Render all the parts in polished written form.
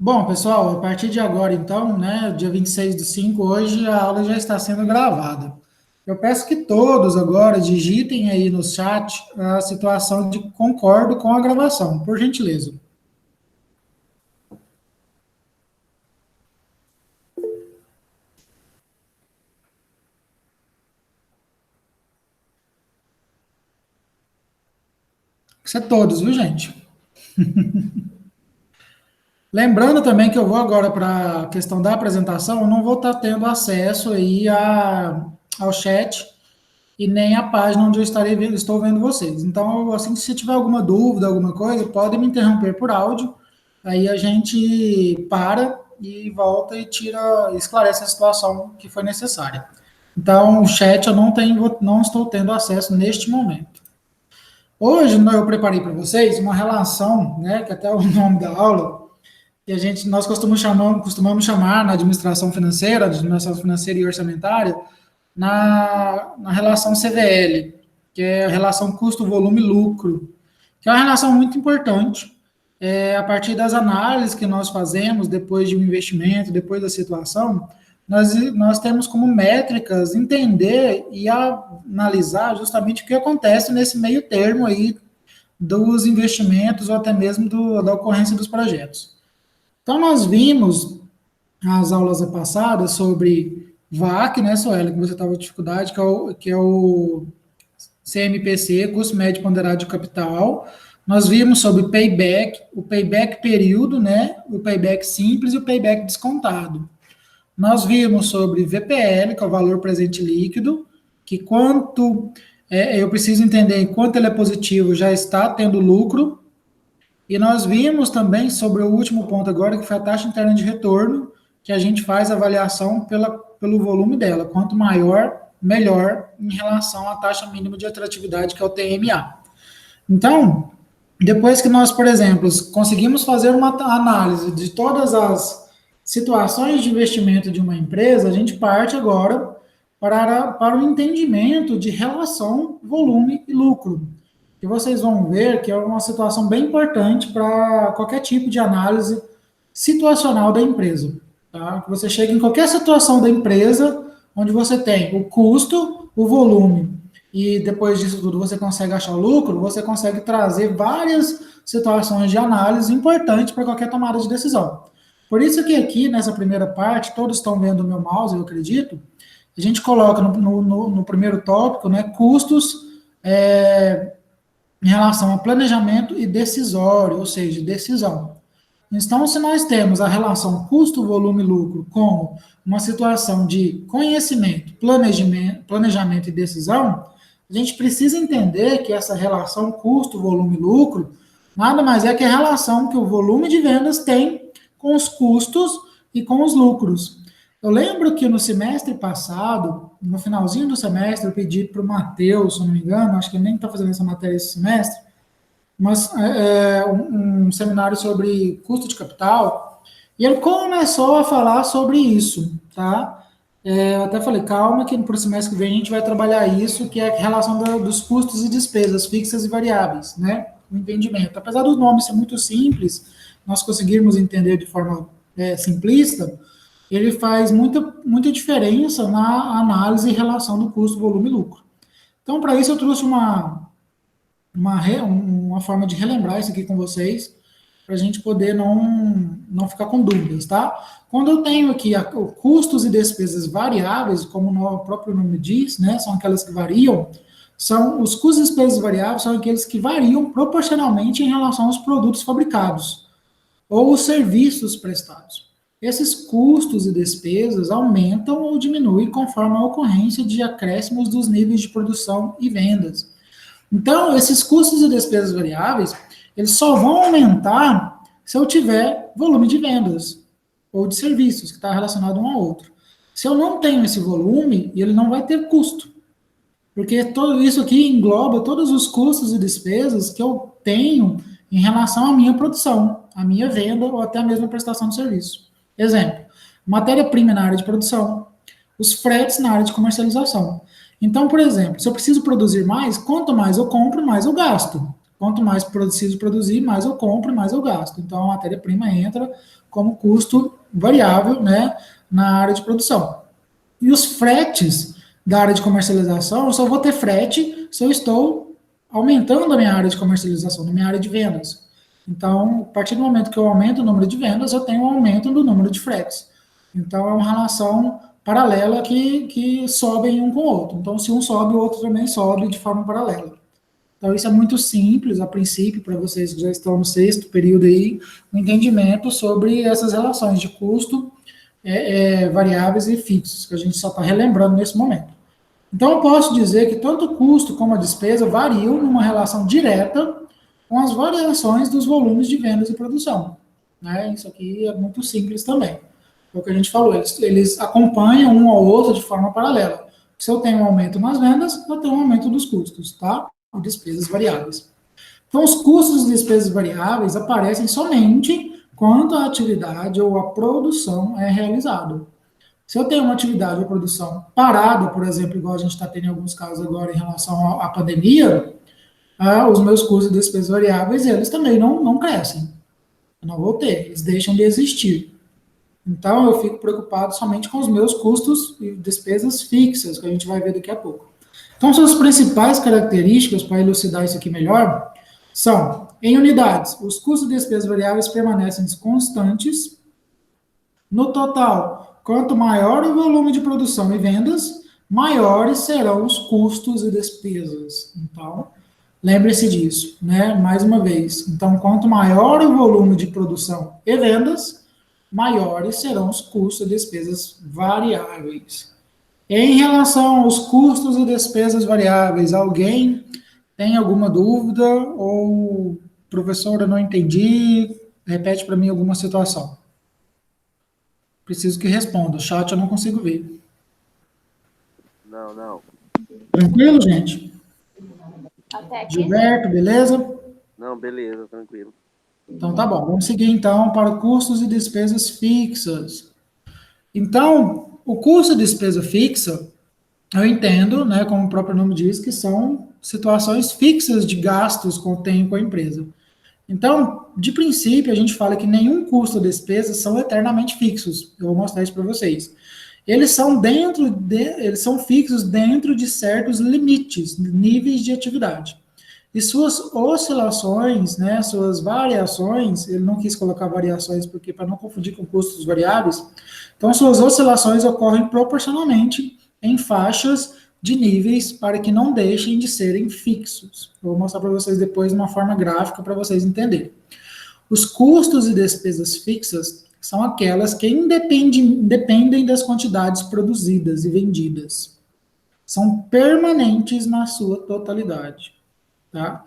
Bom, pessoal, a partir de agora, então, né, dia 26/5, hoje a aula já está sendo gravada. Eu peço que todos agora digitem aí no chat a situação de concordo com a gravação, por gentileza. Isso é todos, viu, gente? Lembrando também que eu vou agora para a questão da apresentação, eu não vou estar tendo acesso aí ao chat e nem à página onde eu estou vendo vocês. Então, assim, se tiver alguma dúvida, alguma coisa, podem me interromper por áudio. Aí a gente para e volta e esclarece a situação que foi necessária. Então, o chat eu não estou tendo acesso neste momento. Hoje eu preparei para vocês uma relação, né, que até é o nome da aula, que nós costumamos chamar na administração financeira e orçamentária, na relação CVL, que é a relação custo-volume-lucro, que é uma relação muito importante. A partir das análises que nós fazemos depois de um investimento, depois da situação, nós temos como métricas entender e analisar justamente o que acontece nesse meio termo aí dos investimentos ou até mesmo da ocorrência dos projetos. Então, nós vimos as aulas passadas sobre VAC, né, Sueli, que você estava com dificuldade, que é o CMPC, custo médio ponderado de capital. Nós vimos sobre payback, o payback período, né, o payback simples e o payback descontado. Nós vimos sobre VPL, que é o valor presente líquido, que eu preciso entender enquanto ele é positivo, já está tendo lucro. E nós vimos também sobre o último ponto agora, que foi a taxa interna de retorno, que a gente faz avaliação pelo volume dela. Quanto maior, melhor em relação à taxa mínima de atratividade, que é o TMA. Então, depois que nós, por exemplo, conseguimos fazer uma análise de todas as situações de investimento de uma empresa, a gente parte agora para o entendimento de relação volume e lucro, que vocês vão ver que é uma situação bem importante para qualquer tipo de análise situacional da empresa. Tá? Que você chega em qualquer situação da empresa, onde você tem o custo, o volume, e depois disso tudo você consegue achar o lucro, você consegue trazer várias situações de análise importantes para qualquer tomada de decisão. Por isso que aqui, nessa primeira parte, todos estão vendo o meu mouse, eu acredito, a gente coloca no primeiro tópico, né, custos em relação a planejamento e decisório, ou seja, decisão. Então, se nós temos a relação custo, volume e lucro como uma situação de conhecimento, planejamento e decisão, a gente precisa entender que essa relação custo, volume e lucro nada mais é que a relação que o volume de vendas tem com os custos e com os lucros. Eu lembro que no semestre passado, no finalzinho do semestre, eu pedi para o Matheus, se não me engano, acho que ele nem está fazendo essa matéria esse semestre, mas um seminário sobre custo de capital, e ele começou a falar sobre isso, tá? Eu até falei, calma, que no próximo semestre que vem a gente vai trabalhar isso, que é a relação dos custos e despesas fixas e variáveis, né? O entendimento. Apesar do nome ser muito simples, nós conseguirmos entender de forma simplista, ele faz muita diferença na análise e relação do custo, volume e lucro. Então, para isso, eu trouxe uma forma de relembrar isso aqui com vocês, para a gente poder não ficar com dúvidas, tá? Quando eu tenho aqui custos e despesas variáveis, como o próprio nome diz, né, são aquelas que variam, os custos e despesas variáveis são aqueles que variam proporcionalmente em relação aos produtos fabricados ou os serviços prestados. Esses custos e despesas aumentam ou diminuem conforme a ocorrência de acréscimos dos níveis de produção e vendas. Então, esses custos e despesas variáveis, eles só vão aumentar se eu tiver volume de vendas ou de serviços, que está relacionado um ao outro. Se eu não tenho esse volume, ele não vai ter custo. Porque tudo isso aqui engloba todos os custos e despesas que eu tenho em relação à minha produção, à minha venda ou até mesmo a prestação de serviço. Exemplo, matéria-prima na área de produção, os fretes na área de comercialização. Então, por exemplo, se eu preciso produzir mais, quanto mais eu compro, mais eu gasto. Quanto mais preciso produzir, mais eu compro e mais eu gasto. Então, a matéria-prima entra como custo variável, né, na área de produção. E os fretes da área de comercialização, eu só vou ter frete se eu estou aumentando a minha área de comercialização, na minha área de vendas. Então, a partir do momento que eu aumento o número de vendas, eu tenho um aumento do número de fretes. Então, é uma relação paralela que sobem um com o outro. Então, se um sobe, o outro também sobe de forma paralela. Então, isso é muito simples, a princípio, para vocês que já estão no sexto período aí, o entendimento sobre essas relações de custo, variáveis e fixos, que a gente só está relembrando nesse momento. Então, eu posso dizer que tanto o custo como a despesa variam numa relação direta com as variações dos volumes de vendas e produção. Né? Isso aqui é muito simples também. É o que a gente falou, eles acompanham um ao outro de forma paralela. Se eu tenho um aumento nas vendas, eu tenho um aumento dos custos, tá? E despesas variáveis. Então, os custos e despesas variáveis aparecem somente quando a atividade ou a produção é realizada. Se eu tenho uma atividade ou produção parada, por exemplo, igual a gente está tendo em alguns casos agora em relação à pandemia, os meus custos e despesas variáveis, eles também não crescem. Eu não vou ter, eles deixam de existir. Então, eu fico preocupado somente com os meus custos e despesas fixas, que a gente vai ver daqui a pouco. Então, suas principais características, para elucidar isso aqui melhor, são, em unidades, os custos e despesas variáveis permanecem constantes. No total, quanto maior o volume de produção e vendas, maiores serão os custos e despesas. Então, lembre-se disso, né? Mais uma vez. Então, quanto maior o volume de produção e vendas, maiores serão os custos e despesas variáveis. Em relação aos custos e despesas variáveis, alguém tem alguma dúvida ou, professor, eu não entendi, repete para mim alguma situação. Preciso que responda, o chat eu não consigo ver. Não. Tranquilo, gente? Até aqui. Gilberto, beleza? Não, beleza, tranquilo. Então tá bom, vamos seguir então para custos e despesas fixas. Então, o custo e despesa fixa, eu entendo, né, como o próprio nome diz, que são situações fixas de gastos que eu tenho com a empresa. Então, de princípio, a gente fala que nenhum custo ou despesa são eternamente fixos. Eu vou mostrar isso para vocês. Eles são fixos dentro de certos limites, níveis de atividade. E suas oscilações, né, suas variações, ele não quis colocar variações porque para não confundir com custos variáveis. Então, suas oscilações ocorrem proporcionalmente em faixas de níveis para que não deixem de serem fixos. Eu vou mostrar para vocês depois de uma forma gráfica para vocês entenderem. Os custos e despesas fixas são aquelas que independem das quantidades produzidas e vendidas. São permanentes na sua totalidade. Tá?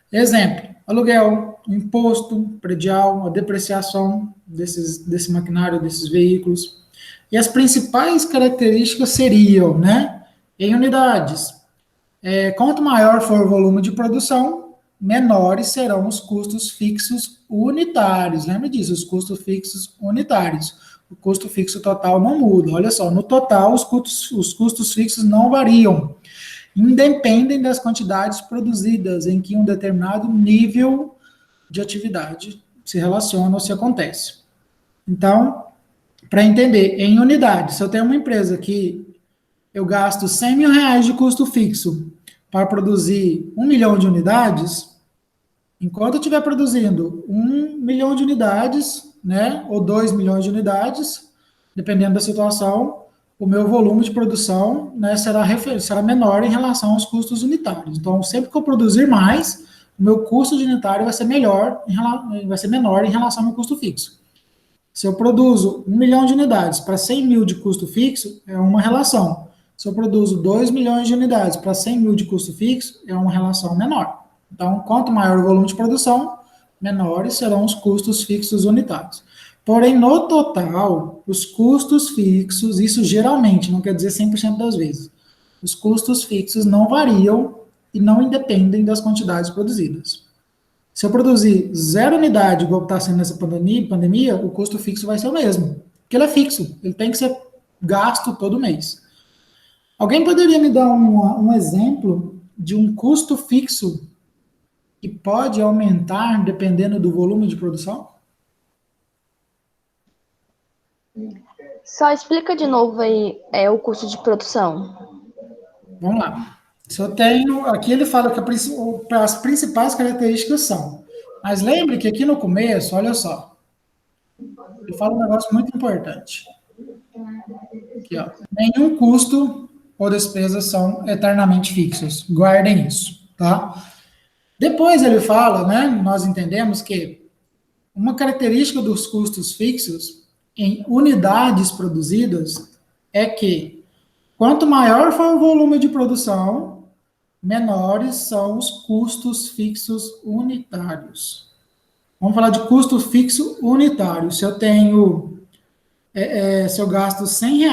Exemplo, aluguel, imposto predial, a depreciação desse maquinário, desses veículos. E as principais características seriam, né, em unidades. Quanto maior for o volume de produção, menores serão os custos fixos unitários. Lembra disso, os custos fixos unitários. O custo fixo total não muda. Olha só, no total, os custos fixos não variam. Independem das quantidades produzidas em que um determinado nível de atividade se relaciona ou se acontece. Então, para entender, em unidades, se eu tenho uma empresa que eu gasto 100 mil reais de custo fixo para produzir 1 milhão de unidades, enquanto eu estiver produzindo 1 milhão de unidades, né, ou 2 milhões de unidades, dependendo da situação, o meu volume de produção, né, será menor em relação aos custos unitários. Então, sempre que eu produzir mais, o meu custo de unitário vai ser menor em relação ao meu custo fixo. Se eu produzo 1 milhão de unidades para 100 mil de custo fixo, é uma relação. Se eu produzo 2 milhões de unidades para 100 mil de custo fixo, é uma relação menor. Então, quanto maior o volume de produção, menores serão os custos fixos unitários. Porém, no total, os custos fixos, isso geralmente, não quer dizer 100% das vezes, os custos fixos não variam e não independem das quantidades produzidas. Se eu produzir 0 unidade, igual está sendo nessa pandemia, o custo fixo vai ser o mesmo, porque ele é fixo, ele tem que ser gasto todo mês. Alguém poderia me dar um exemplo de um custo fixo que pode aumentar dependendo do volume de produção? Só explica de novo aí o custo de produção. Vamos lá. Se eu tenho, aqui ele fala que as principais características são, mas lembre que aqui no começo, olha só, ele fala um negócio muito importante. Aqui, ó, nenhum custo ou despesa são eternamente fixos. Guardem isso, tá? Depois ele fala, né, nós entendemos que uma característica dos custos fixos em unidades produzidas é que quanto maior for o volume de produção, menores são os custos fixos unitários. Vamos falar de custo fixo unitário. Se eu tenho, se eu gasto R$ 100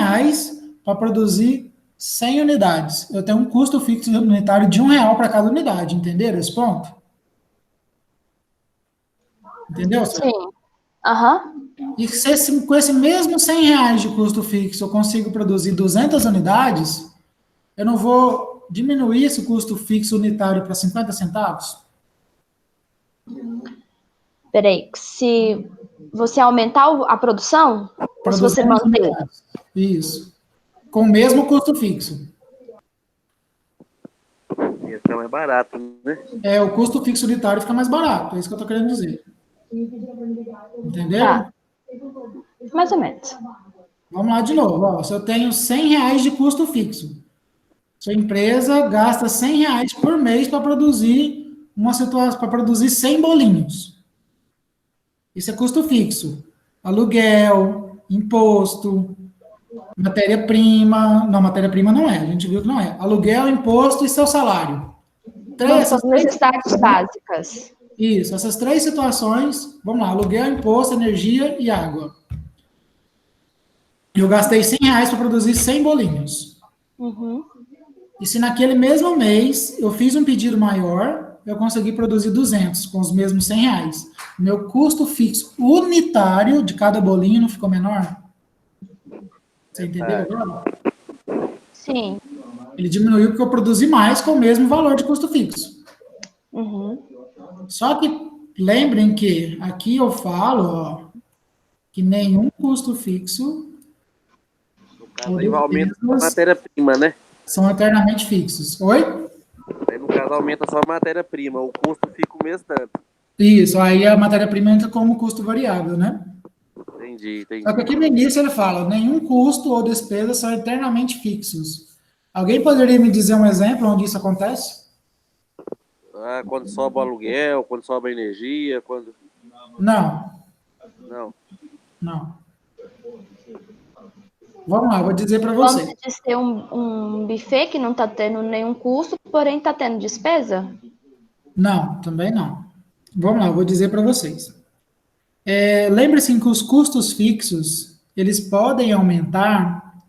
para produzir 100 unidades, eu tenho um custo fixo unitário de R$ 1 para cada unidade, entenderam esse ponto? Entendeu? Sim. Aham. E com esse mesmo R$ 100 de custo fixo eu consigo produzir 200 unidades, eu não vou diminuir esse custo fixo unitário para 50 centavos? Peraí, se você aumentar a produção, ou se você 200 manter? unidades. Isso. Com o mesmo custo fixo. Ia ficar mais barato, né? O custo fixo unitário fica mais barato, é isso que eu estou querendo dizer. Entendeu? Tá. Mais ou menos. Vamos lá de novo. Ó, se eu tenho R$ 100 de custo fixo, sua empresa gasta R$ 100 por mês para produzir para produzir 100 bolinhos. Isso é custo fixo. Aluguel, imposto, matéria-prima. Não, matéria-prima não é, a gente viu que não é. Aluguel, imposto e seu salário. São necessidades básicas. Isso, essas três situações, vamos lá, aluguel, imposto, energia e água. Eu gastei R$ 100 para produzir 100 bolinhos. Uhum. E se naquele mesmo mês eu fiz um pedido maior, eu consegui produzir 200 com os mesmos R$ 100. Meu custo fixo unitário de cada bolinho não ficou menor? Você entendeu agora? Sim. Ele diminuiu porque eu produzi mais com o mesmo valor de custo fixo. Uhum. Só que lembrem que aqui eu falo, ó, que nenhum custo fixo No caso, aí aumenta a matéria-prima, né? são eternamente fixos. Oi? Aí, no caso, aumenta só a matéria-prima, o custo fica o mesmo tanto. Isso, aí a matéria-prima entra como custo variável, né? Entendi. Só que aqui no início ele fala, nenhum custo ou despesa são eternamente fixos. Alguém poderia me dizer um exemplo onde isso acontece? Quando sobe o aluguel, quando sobe a energia, quando... Não, Não. não. Vamos lá, vou dizer para você. Vamos dizer um buffet que não está tendo nenhum custo, porém está tendo despesa? Não, também não. Vamos lá, vou dizer para vocês. Lembre-se que os custos fixos, eles podem aumentar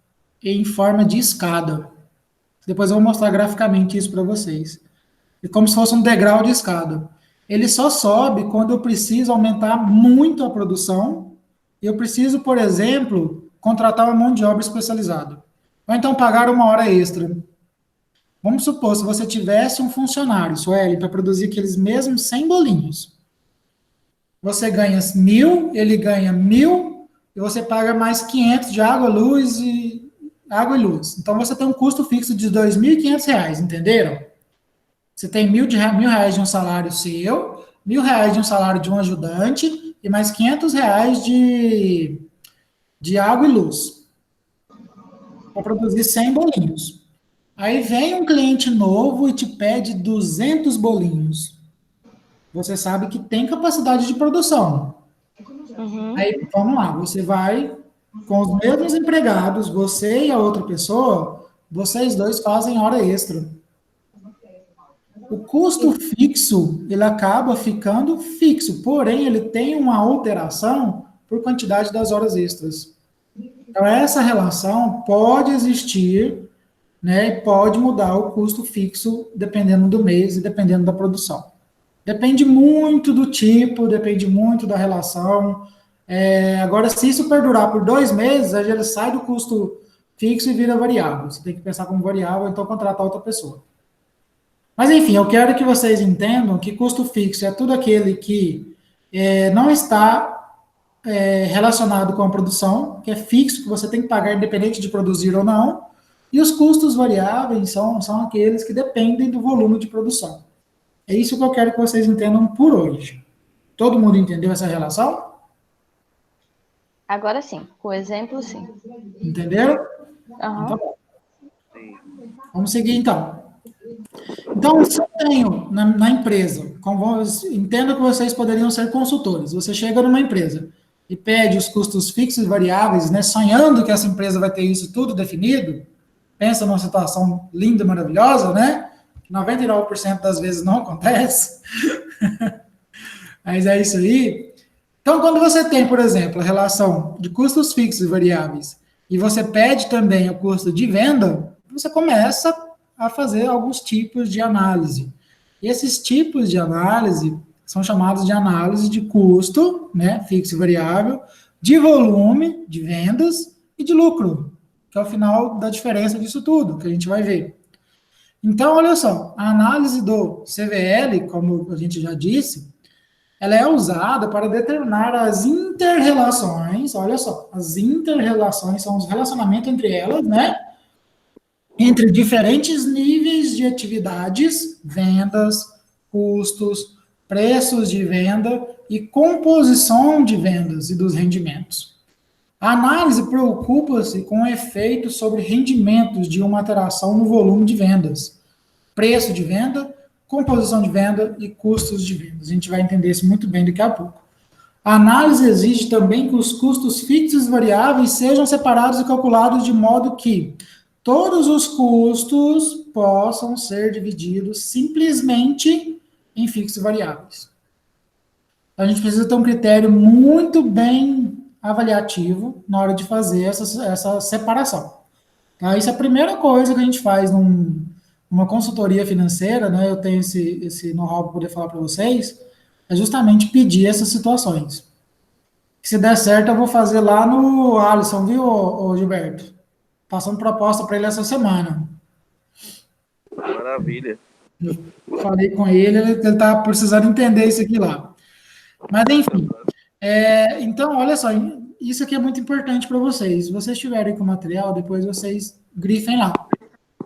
em forma de escada. Depois eu vou mostrar graficamente isso para vocês. É como se fosse um degrau de escada. Ele só sobe quando eu preciso aumentar muito a produção. Eu preciso, por exemplo, contratar uma mão de obra especializada. Ou então pagar uma hora extra. Vamos supor, se você tivesse um funcionário, Sueli, para produzir aqueles mesmos 100 bolinhos. Você ganha 1.000, ele ganha 1.000, e você paga mais 500 de água, luz e luz. Então você tem um custo fixo de R$ 2.500, entenderam? Você tem R$ 1.000 de um salário seu, R$ 1.000 de um salário de um ajudante e mais R$ 500 de água e luz para produzir 100 bolinhos. Aí vem um cliente novo e te pede 200 bolinhos. Você sabe que tem capacidade de produção. Uhum. Aí, vamos lá, você vai com os mesmos empregados, você e a outra pessoa, vocês dois fazem hora extra. O custo fixo, ele acaba ficando fixo, porém ele tem uma alteração por quantidade das horas extras. Então essa relação pode existir, né, e pode mudar o custo fixo dependendo do mês e dependendo da produção. Depende muito do tipo, depende muito da relação. Agora, se isso perdurar por 2 meses, aí ele sai do custo fixo e vira variável. Você tem que pensar como variável, então contratar outra pessoa. Mas, enfim, eu quero que vocês entendam que custo fixo é tudo aquele que não está relacionado com a produção, que é fixo, que você tem que pagar independente de produzir ou não, e os custos variáveis são aqueles que dependem do volume de produção. É isso que eu quero que vocês entendam por hoje. Todo mundo entendeu essa relação? Agora sim, com o exemplo, sim. Entenderam? Aham. Então, Sim. vamos seguir então. Então, se eu tenho na empresa, entendo que vocês poderiam ser consultores. Você chega numa empresa e pede os custos fixos e variáveis, né, sonhando que essa empresa vai ter isso tudo definido. Pensa numa situação linda, maravilhosa, né? Que 99% das vezes não acontece. Mas é isso aí. Então, quando você tem, por exemplo, a relação de custos fixos e variáveis, e você pede também o custo de venda, você começa a fazer alguns tipos de análise. E esses tipos de análise são chamados de análise de custo, né, fixo e variável, de volume de vendas e de lucro, que é o final da diferença disso tudo, que a gente vai ver. Então, olha só, a análise do CVL, como a gente já disse, ela é usada para determinar as interrelações, olha só, as interrelações são os relacionamentos entre elas, né? Entre diferentes níveis de atividades, vendas, custos, preços de venda e composição de vendas e dos rendimentos. A análise preocupa-se com o efeito sobre rendimentos de uma alteração no volume de vendas, preço de venda, composição de venda e custos de venda. A gente vai entender isso muito bem daqui a pouco. A análise exige também que os custos fixos e variáveis sejam separados e calculados de modo que todos os custos possam ser divididos simplesmente em fixos e variáveis. A gente precisa ter um critério muito bem avaliativo na hora de fazer essa separação. Tá? Isso é a primeira coisa que a gente faz numa consultoria financeira, né? Eu tenho esse know-how para poder falar para vocês, é justamente pedir essas situações. Se der certo, eu vou fazer lá no Alisson, viu, Gilberto? Passando proposta para ele essa semana. Maravilha. Eu falei com ele está precisando entender isso aqui lá. Mas, enfim. Então, olha só, isso aqui é muito importante para vocês. Se vocês tiverem com o material, depois vocês grifem lá.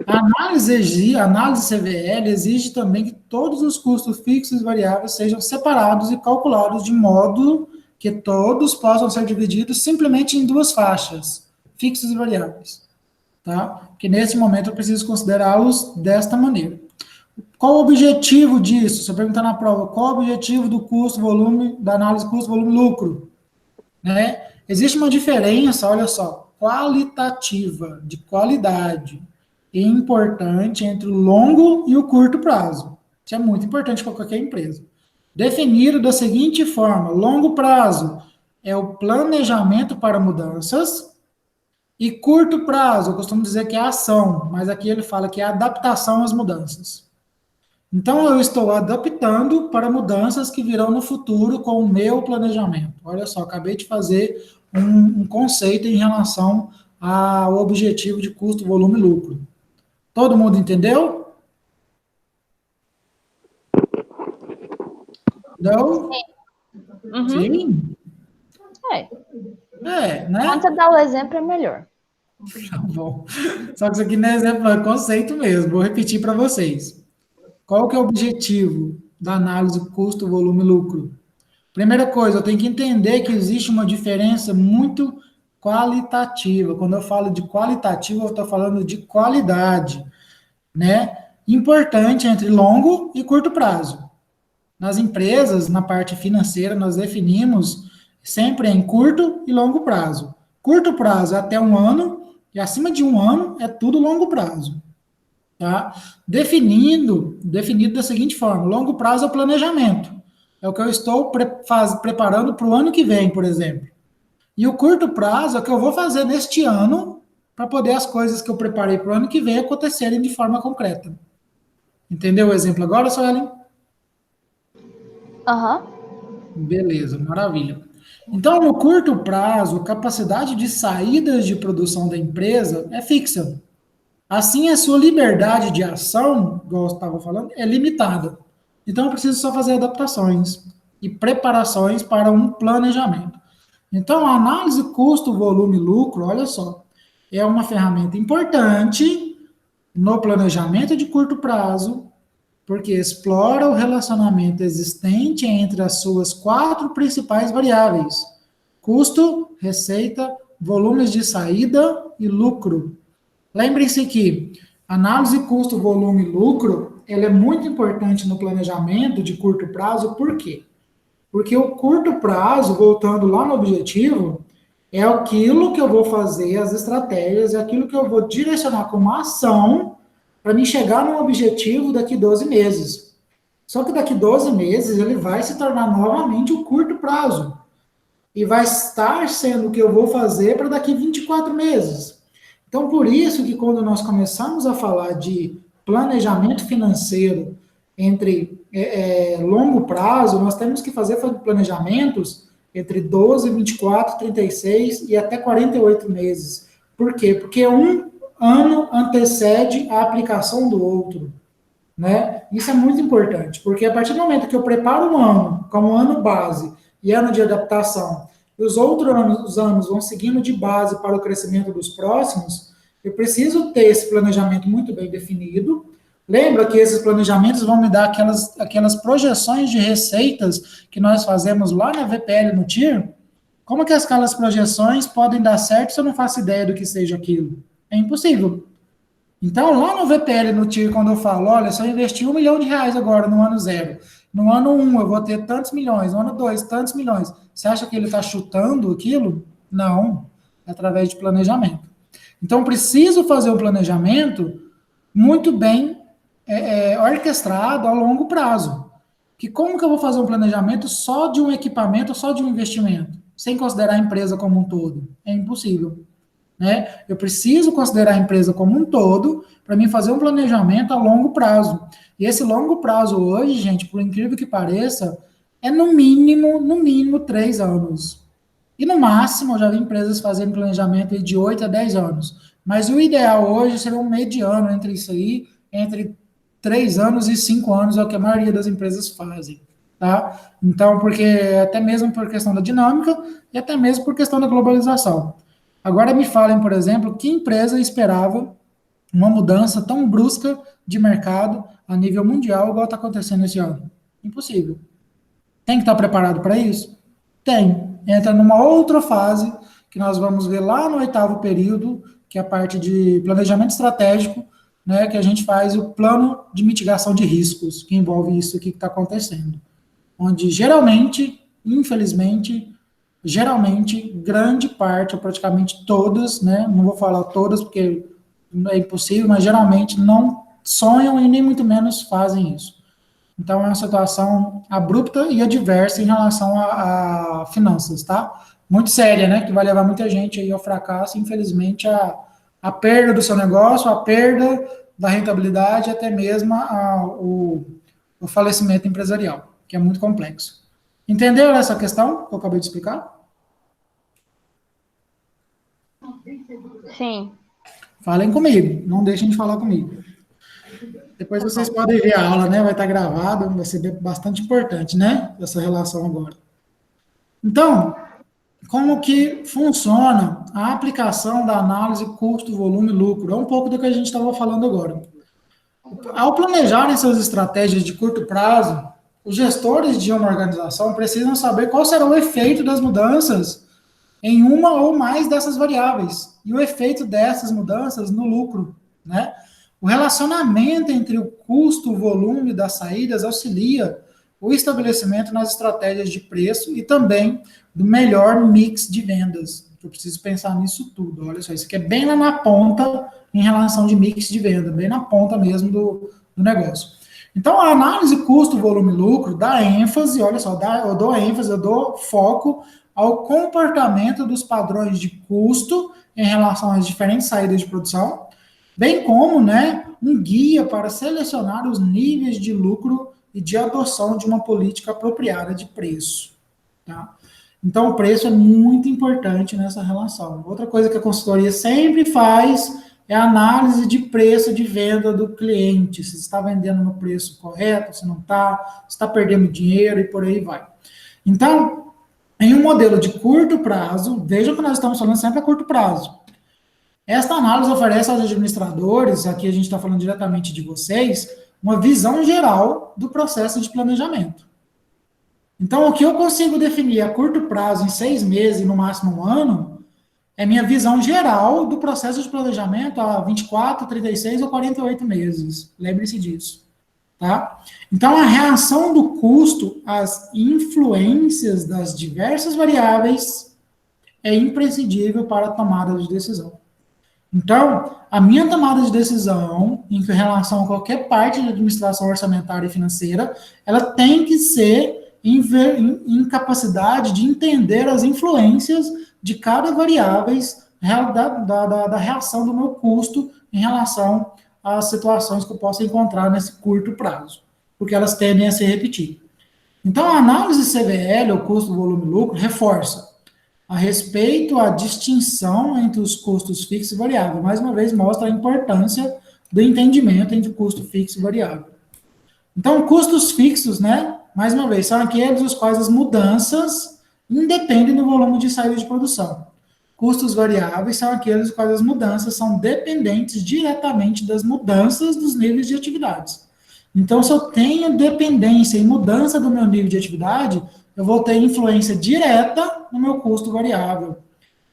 A análise CVL exige também que todos os custos fixos e variáveis sejam separados e calculados de modo que todos possam ser divididos simplesmente em duas faixas, fixos e variáveis. Tá? Porque nesse momento eu preciso considerá-los desta maneira. Qual o objetivo disso? Se eu perguntar na prova, qual o objetivo do custo-volume, da análise custo-volume-lucro? Né? Existe uma diferença, olha só, qualitativa, de qualidade, e importante entre o longo e o curto prazo. Isso é muito importante para qualquer empresa. Definido da seguinte forma: longo prazo é o planejamento para mudanças, e curto prazo, eu costumo dizer que é a ação, mas aqui ele fala que é a adaptação às mudanças. Então, eu estou adaptando para mudanças que virão no futuro com o meu planejamento. Olha só, acabei de fazer um conceito em relação ao objetivo de custo, volume e lucro. Todo mundo entendeu? Não? Uhum. Sim? Né? Quando você dá o exemplo, é melhor. Tá bom. Só que isso aqui não é exemplo, é conceito mesmo. Vou repetir para vocês. Qual que é o objetivo da análise custo, volume e lucro? Primeira coisa, eu tenho que entender que existe uma diferença muito qualitativa. Quando eu falo de qualitativo, eu estou falando de qualidade, né? Importante entre longo e curto prazo. Nas empresas, na parte financeira, nós definimos sempre em curto e longo prazo. Curto prazo é até um ano, e acima de um ano é tudo longo prazo. Tá? Definido da seguinte forma: longo prazo é o planejamento. É o que eu estou preparando para o ano que vem, por exemplo. E o curto prazo é o que eu vou fazer neste ano para poder as coisas que eu preparei para o ano que vem acontecerem de forma concreta. Entendeu o exemplo agora, Suelen? Aham. Beleza, maravilha. Então, no curto prazo, a capacidade de saídas de produção da empresa é fixa. Assim, a sua liberdade de ação, igual eu estava falando, é limitada. Então, eu preciso só fazer adaptações e preparações para um planejamento. Então, a análise custo, volume e lucro, olha só, é uma ferramenta importante no planejamento de curto prazo, porque explora o relacionamento existente entre as suas 4 principais variáveis: custo, receita, volumes de saída e lucro. Lembrem-se que análise custo, volume e lucro, ela é muito importante no planejamento de curto prazo, por quê? Porque o curto prazo, voltando lá no objetivo, é aquilo que eu vou fazer, as estratégias, é aquilo que eu vou direcionar como ação para me chegar no objetivo daqui 12 meses. Só que daqui 12 meses ele vai se tornar novamente o curto prazo. E vai estar sendo o que eu vou fazer para daqui 24 meses. Então, por isso que quando nós começamos a falar de planejamento financeiro entre longo prazo, nós temos que fazer planejamentos entre 12, 24, 36 e até 48 meses. Por quê? Porque um ano antecede a aplicação do outro. Né? Isso é muito importante, porque a partir do momento que eu preparo um ano como ano base e ano de adaptação, e os outros anos vão seguindo de base para o crescimento dos próximos, eu preciso ter esse planejamento muito bem definido. Lembra que esses planejamentos vão me dar aquelas projeções de receitas que nós fazemos lá na VPL no TIR? Como que aquelas projeções podem dar certo se eu não faço ideia do que seja aquilo? É impossível. Então, lá no VPL, no TIR, quando eu falo, olha, se eu investir R$1 milhão agora no ano 0, no ano 1 eu vou ter tantos milhões, no ano 2, tantos milhões. Você acha que ele está chutando aquilo? Não, é através de planejamento. Então, preciso fazer um planejamento muito bem orquestrado a longo prazo. Que como que eu vou fazer um planejamento só de um equipamento, só de um investimento, sem considerar a empresa como um todo? É impossível. Né? Eu preciso considerar a empresa como um todo para mim fazer um planejamento a longo prazo. E esse longo prazo hoje, gente, por incrível que pareça, é no mínimo 3 anos. E no máximo, eu já vi empresas fazendo planejamento de 8 a 10 anos. Mas o ideal hoje seria um mediano entre isso aí, entre 3 anos e 5 anos, é o que a maioria das empresas fazem. Tá? Então, porque até mesmo por questão da dinâmica e até mesmo por questão da globalização. Agora me falem, por exemplo, que empresa esperava uma mudança tão brusca de mercado a nível mundial igual está acontecendo esse ano? Impossível. Tem que estar preparado para isso? Tem. Entra numa outra fase que nós vamos ver lá no 8º período, que é a parte de planejamento estratégico, né, que a gente faz o plano de mitigação de riscos, que envolve isso aqui que está acontecendo. Onde geralmente, infelizmente, grande parte, ou praticamente todas, né, não vou falar todas porque é impossível, mas geralmente não sonham e nem muito menos fazem isso. Então, é uma situação abrupta e adversa em relação a finanças, tá? Muito séria, né, que vai levar muita gente aí ao fracasso, infelizmente, a perda do seu negócio, a perda da rentabilidade, até mesmo o falecimento empresarial, que é muito complexo. Entenderam essa questão que eu acabei de explicar? Sim. Falem comigo, não deixem de falar comigo. Depois vocês podem ver a aula, né? Vai estar gravado, vai ser bastante importante, né? Essa relação agora. Então, como que funciona a aplicação da análise custo, volume e lucro? É um pouco do que a gente estava falando agora. Ao planejarem suas estratégias de curto prazo, os gestores de uma organização precisam saber qual será o efeito das mudanças em uma ou mais dessas variáveis e o efeito dessas mudanças no lucro, né? O relacionamento entre o custo, o volume das saídas auxilia o estabelecimento nas estratégias de preço e também do melhor mix de vendas. Eu preciso pensar nisso tudo. Olha só, isso aqui é bem lá na ponta em relação de mix de venda, bem na ponta mesmo do negócio. Então, a análise custo, volume e lucro dá ênfase, olha só, eu dou ênfase, eu dou foco ao comportamento dos padrões de custo em relação às diferentes saídas de produção, bem como, né, um guia para selecionar os níveis de lucro e de adoção de uma política apropriada de preço. Tá? Então, o preço é muito importante nessa relação. Outra coisa que a consultoria sempre faz é a análise de preço de venda do cliente, se está vendendo no preço correto, se não está, se está perdendo dinheiro e por aí vai. Então, em um modelo de curto prazo, veja que nós estamos falando sempre a curto prazo. Esta análise oferece aos administradores, aqui a gente está falando diretamente de vocês, uma visão geral do processo de planejamento. Então, o que eu consigo definir a curto prazo, em 6 meses, no máximo um ano, é minha visão geral do processo de planejamento a 24, 36 ou 48 meses. Lembre-se disso. Tá? Então, a reação do custo às influências das diversas variáveis é imprescindível para a tomada de decisão. Então, a minha tomada de decisão em relação a qualquer parte de administração orçamentária e financeira, ela tem que ser em capacidade de entender as influências de cada variável da reação do meu custo em relação às situações que eu posso encontrar nesse curto prazo, porque elas tendem a se repetir. Então, a análise CVL, o custo, volume e lucro, reforça a respeito à distinção entre os custos fixos e variáveis. Mais uma vez, mostra a importância do entendimento entre custo fixo e variável. Então, custos fixos, né, mais uma vez, são aqueles os quais as mudanças independem do volume de saída de produção. Custos variáveis são aqueles os quais as mudanças são dependentes diretamente das mudanças dos níveis de atividades. Então, se eu tenho dependência e mudança do meu nível de atividade, eu vou ter influência direta no meu custo variável.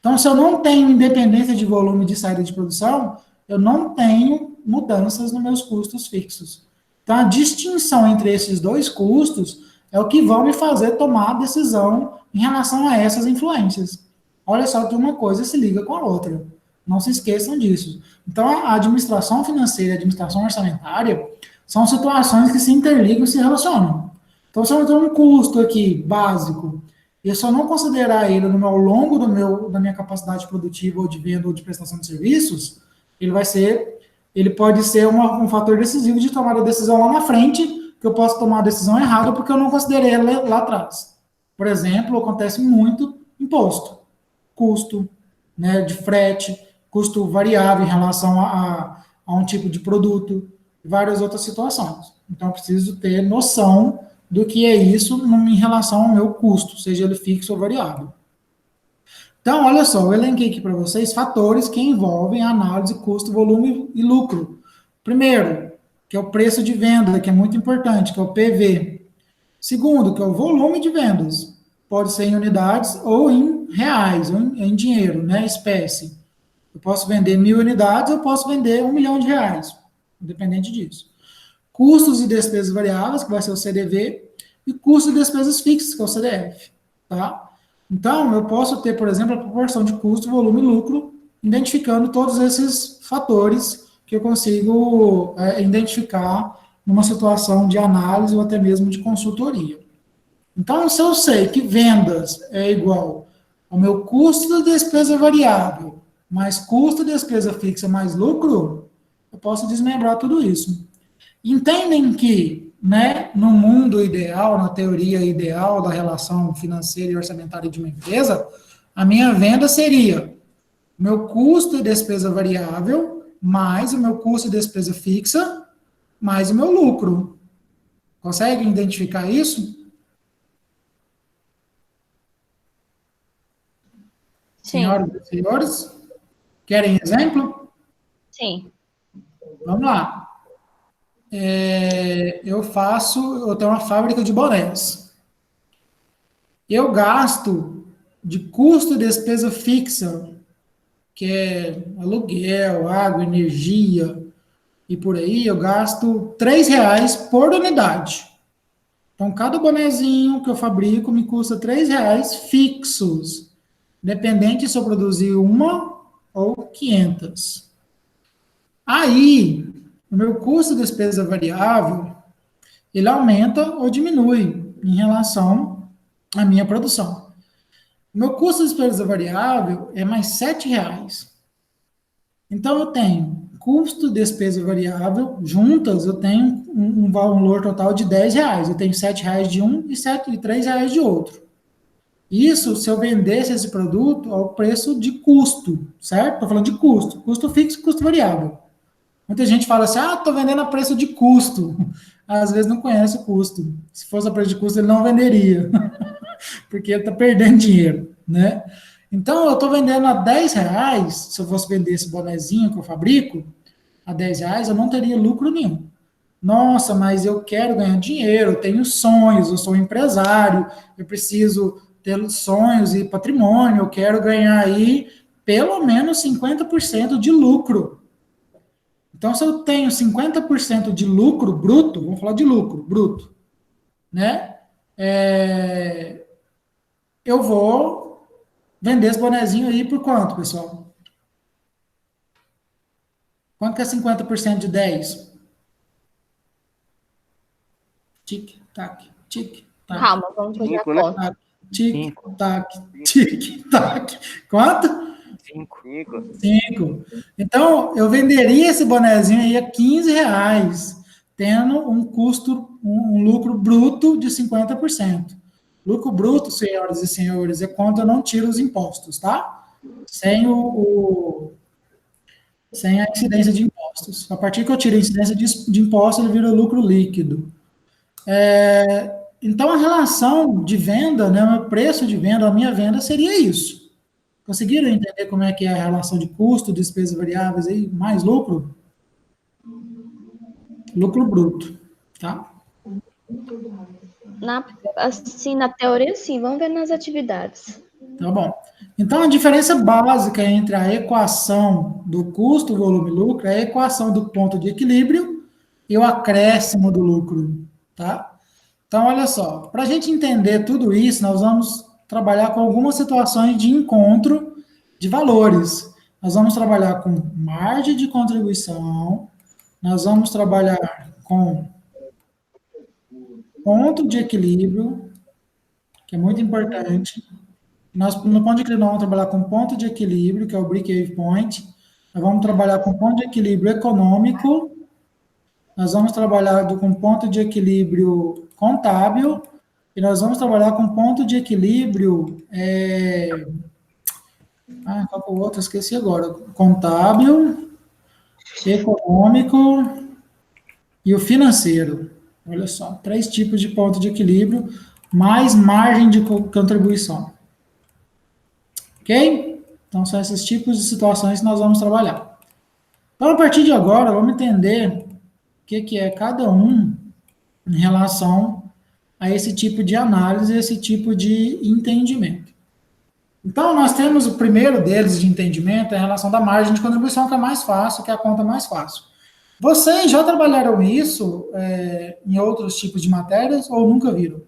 Então, se eu não tenho independência de volume de saída de produção, eu não tenho mudanças nos meus custos fixos. Então, a distinção entre esses dois custos é o que vão me fazer tomar a decisão em relação a essas influências. Olha só que uma coisa se liga com a outra. Não se esqueçam disso. Então, a administração financeira e a administração orçamentária são situações que se interligam e se relacionam. Então, se eu tenho um custo aqui básico, e se eu não considerar ele ao longo da minha capacidade produtiva ou de venda ou de prestação de serviços, ele pode ser um fator decisivo de tomar a decisão lá na frente, que eu posso tomar a decisão errada porque eu não considerei ela lá atrás. Por exemplo, acontece muito imposto, custo, né, de frete, custo variável em relação a um tipo de produto, e várias outras situações. Então, eu preciso ter noção do que é isso em relação ao meu custo, seja ele fixo ou variável. Então, olha só, eu elenquei aqui para vocês fatores que envolvem a análise custo, volume e lucro. Primeiro, que é o preço de venda, que é muito importante, que é o PV. Segundo, que é o volume de vendas. Pode ser em unidades ou em reais, ou em dinheiro, né, espécie. Eu posso vender 1.000 unidades, eu posso vender R$1.000.000, independente disso. Custos e despesas variáveis, que vai ser o CDV, e custos e despesas fixas, que é o CDF, tá? Então, eu posso ter, por exemplo, a proporção de custo, volume e lucro, identificando todos esses fatores que eu consigo identificar numa situação de análise ou até mesmo de consultoria. Então, se eu sei que vendas é igual ao meu custo de despesa variável, mais custo de despesa fixa, mais lucro, eu posso desmembrar tudo isso. Entendem que, né, no mundo ideal, na teoria ideal da relação financeira e orçamentária de uma empresa, a minha venda seria meu custo de despesa variável, mais o meu custo de despesa fixa, mais o meu lucro. Conseguem identificar isso? Sim. Senhoras e senhores, querem exemplo? Sim. Vamos lá. Eu tenho uma fábrica de bonés. Eu gasto de custo e despesa fixa, que é aluguel, água, energia e por aí, eu gasto R$3 por unidade. Então, cada bonezinho que eu fabrico me custa R$3 fixos, independente se eu produzir uma ou 500. Aí, o meu custo de despesa variável, ele aumenta ou diminui em relação à minha produção. O meu custo de despesa variável é mais R$7. Então, eu tenho custo de despesa variável, juntas, eu tenho um valor total de R$10. Eu tenho R$7 de um e R$3 de outro. Isso se eu vendesse esse produto ao preço de custo, certo? Estou falando de custo. Custo fixo e custo variável. Muita gente fala assim, estou vendendo a preço de custo. Às vezes não conhece o custo. Se fosse a preço de custo, ele não venderia, porque ele está perdendo dinheiro, né? Então, eu estou vendendo a R$ 10, se eu fosse vender esse bonezinho que eu fabrico, a R$ 10, eu não teria lucro nenhum. Nossa, mas eu quero ganhar dinheiro, eu tenho sonhos, eu sou um empresário, eu preciso ter sonhos e patrimônio, eu quero ganhar aí pelo menos 50% de lucro. Então, se eu tenho 50% de lucro bruto, vamos falar de lucro bruto, né? Eu vou vender esse bonezinho aí por quanto, pessoal? Quanto que é 50% de 10? Tic, tac, tic, tac. Calma, vamos fazer a 5, né? conta. Tic, tac, tic, tac. Quanto? 5. 5. Então, eu venderia esse bonezinho aí a R$ 15, tendo um custo, um lucro bruto de 50%. Lucro bruto, senhoras e senhores, é quando eu não tiro os impostos, tá? Sem sem a incidência de impostos. A partir que eu tiro a incidência de impostos, ele vira lucro líquido. Então, a relação de venda, né, o preço de venda, a minha venda seria isso. Conseguiram entender como é que é a relação de custo, despesas variáveis aí, mais lucro? Lucro bruto, tá? Na teoria, sim. Vamos ver nas atividades. Tá bom. Então, a diferença básica entre a equação do custo, volume e lucro é a equação do ponto de equilíbrio e o acréscimo do lucro, tá? Então, olha só, para a gente entender tudo isso, nós vamos trabalhar com algumas situações de encontro de valores. Nós vamos trabalhar com margem de contribuição, nós vamos trabalhar com ponto de equilíbrio, que é muito importante. Nós, no ponto de equilíbrio, nós vamos trabalhar com ponto de equilíbrio, que é o break-even point. Nós vamos trabalhar com ponto de equilíbrio econômico. Nós vamos trabalhar com ponto de equilíbrio contábil. E nós vamos trabalhar com ponto de equilíbrio. Qual que é o outro? Esqueci agora. Contábil, econômico e o financeiro. Olha só, 3 tipos de ponto de equilíbrio, mais margem de contribuição. Ok? Então, são esses tipos de situações que nós vamos trabalhar. Então, a partir de agora, vamos entender o que é cada um em relação a esse tipo de análise, esse tipo de entendimento. Então, nós temos o primeiro deles de entendimento em relação da margem de contribuição, que é mais fácil, que é a conta mais fácil. Vocês já trabalharam isso em outros tipos de matérias ou nunca viram?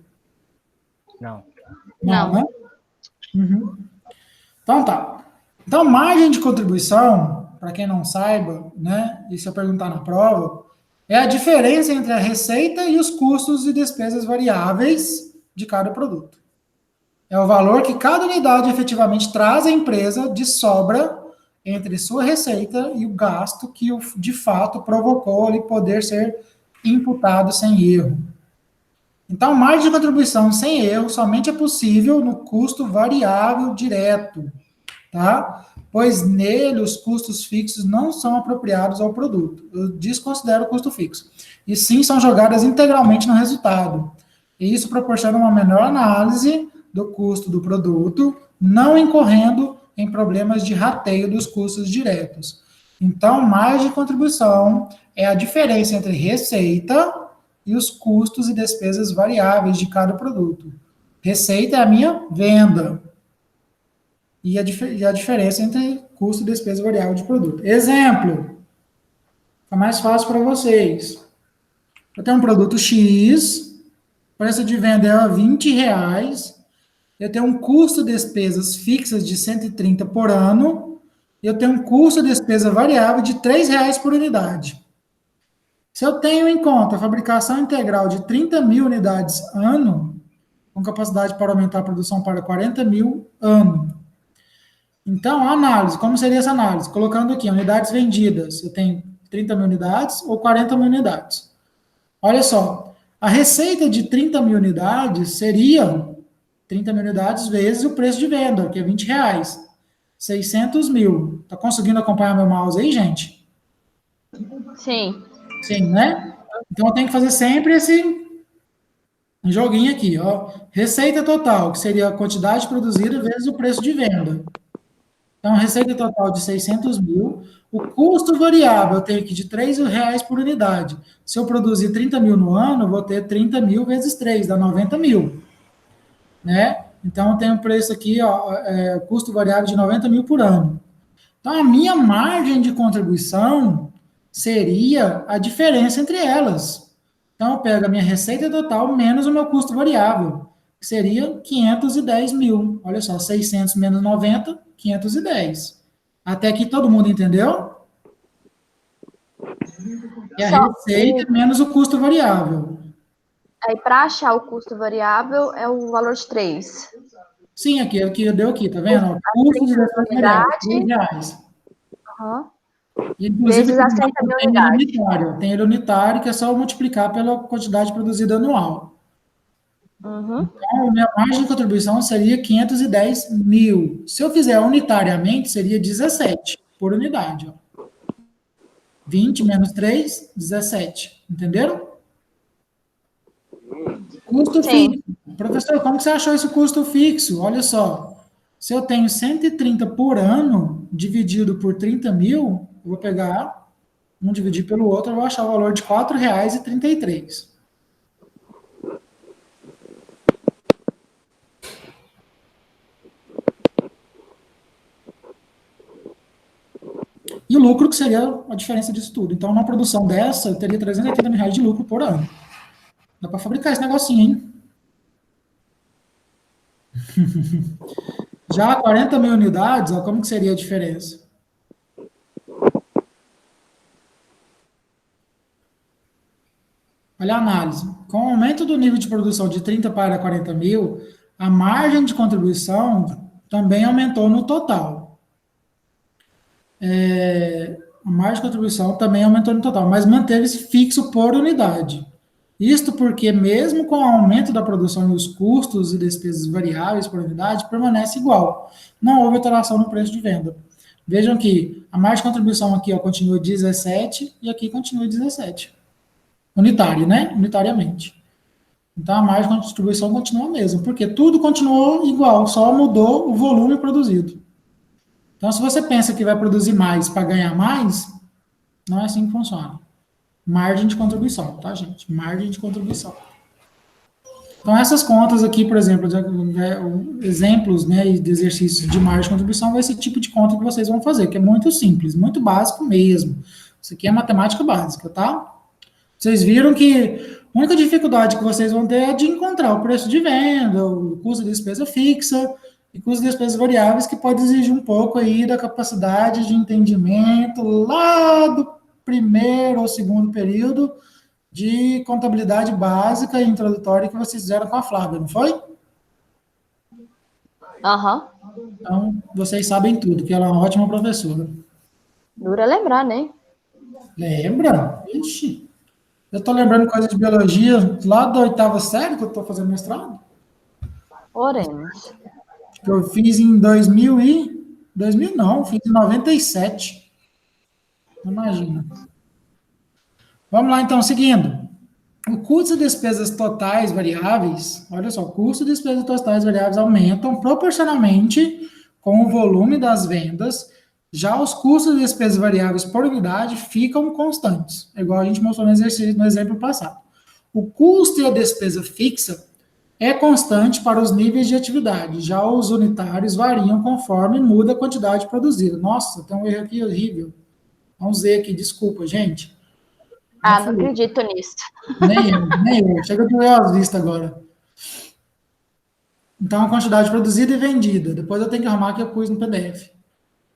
Não. Né? Uhum. Então, tá. Então, margem de contribuição, para quem não saiba, né, e se eu perguntar na prova, é a diferença entre a receita e os custos e despesas variáveis de cada produto. É o valor que cada unidade efetivamente traz à empresa de sobra entre sua receita e o gasto que de fato provocou ele poder ser imputado sem erro. Então, margem de contribuição sem erro somente é possível no custo variável direto, tá? Pois nele os custos fixos não são apropriados ao produto. Eu desconsidero o custo fixo. E sim são jogadas integralmente no resultado. E isso proporciona uma melhor análise do custo do produto, não incorrendo em problemas de rateio dos custos diretos. Então, margem de contribuição é a diferença entre receita e os custos e despesas variáveis de cada produto. Receita é a minha venda. E a diferença entre custo e despesa variável de produto. Exemplo. Fica mais fácil para vocês. Eu tenho um produto X, preço de venda é R$20, eu tenho um custo de despesas fixas de 130 por ano, e eu tenho um custo de despesa variável de R$3 por unidade. Se eu tenho em conta a fabricação integral de 30 mil unidades ano, com capacidade para aumentar a produção para 40 mil ano. Então, a análise, como seria essa análise? Colocando aqui, unidades vendidas, eu tenho 30 mil unidades ou 40 mil unidades. Olha só, a receita de 30 mil unidades seria 30 mil unidades vezes o preço de venda, que é R$ 20. 600 mil. Tá conseguindo acompanhar meu mouse aí, gente? Sim. Sim, né? Então eu tenho que fazer sempre esse joguinho aqui, ó. Receita total, que seria a quantidade produzida vezes o preço de venda. Então, receita total de 600 mil. O custo variável eu tenho que de R$ 3 por unidade. Se eu produzir 30 mil no ano, eu vou ter 30 mil vezes 3, dá 90 mil, né? Então, eu tenho um preço aqui, ó, custo variável de 90 mil por ano. Então, a minha margem de contribuição seria a diferença entre elas. Então, eu pego a minha receita total menos o meu custo variável, que seria 510 mil. Olha só, 600 menos 90, 510. Até aqui todo mundo entendeu? É a receita menos o custo variável. Aí, para achar o custo variável, é o valor de 3. Sim, aqui, aqui deu aqui, tá vendo? Custo de R$ 3. Uhum. Inclusive, Vezes as 30 mil tem ele unidades. unitário. Tem ele unitário, que é só multiplicar pela quantidade produzida anual. Uhum. Então, a minha margem de contribuição seria 510 mil. Se eu fizer unitariamente, seria 17 por unidade. Ó. 20 menos 3, 17. Entenderam? Custo Sim. fixo. Professor, como que você achou esse custo fixo? Olha só. Se eu tenho 130 por ano, dividido por 30 mil, eu vou pegar um dividir pelo outro, eu vou achar o valor de R$ 4,33. E o lucro que seria a diferença disso tudo. Então, numa produção dessa, eu teria R$ 380 mil de lucro por ano. Dá para fabricar esse negocinho, hein? Já 40 mil unidades, ó, como que seria a diferença? Olha a análise. Com o aumento do nível de produção de 30 para 40 mil, a margem de contribuição também aumentou no total. A margem de contribuição também aumentou no total, mas manteve-se fixo por unidade. Isto porque, mesmo com o aumento da produção e os custos e despesas variáveis por unidade, permanece igual. Não houve alteração no preço de venda. Vejam que a margem de contribuição aqui ó, continua 17 e aqui continua 17. Unitário, né? Unitariamente. Então a margem de contribuição continua a mesma, porque tudo continuou igual, só mudou o volume produzido. Então, se você pensa que vai produzir mais para ganhar mais, não é assim que funciona. Margem de contribuição, tá, gente? Margem de contribuição. Então, essas contas aqui, por exemplo, exemplos né, de exercícios de margem de contribuição, vai ser esse tipo de conta que vocês vão fazer, que é muito simples, muito básico mesmo. Isso aqui é matemática básica, tá? Vocês viram que a única dificuldade que vocês vão ter é de encontrar o preço de venda, o custo de despesa fixa e custo de despesas variáveis, que pode exigir um pouco aí da capacidade de entendimento lá do primeiro ou segundo período de contabilidade básica e introdutória que vocês fizeram com a Flávia, não foi? Aham. Então, vocês sabem tudo, que ela é uma ótima professora. Dura lembrar, né? Lembra? Ixi, eu tô lembrando coisas de biologia lá da 8ª série, que eu tô fazendo mestrado. Oremos. Que eu fiz em 2000 e... 2000 não, fiz em 97. Imagina. Vamos lá, então, seguindo. O custo de despesas totais variáveis, olha só, o custo de despesas totais variáveis aumentam proporcionalmente com o volume das vendas, já os custos de despesas variáveis por unidade ficam constantes, igual a gente mostrou no exercício, no exemplo passado. O custo e a despesa fixa é constante para os níveis de atividade, já os unitários variam conforme muda a quantidade produzida. Nossa, tem um erro aqui horrível. Vamos ver aqui, desculpa, gente. Ah, não acredito nisso. Nem eu. Chega a doer as vistas agora. Então, a quantidade produzida e vendida. Depois eu tenho que arrumar que eu pus no PDF.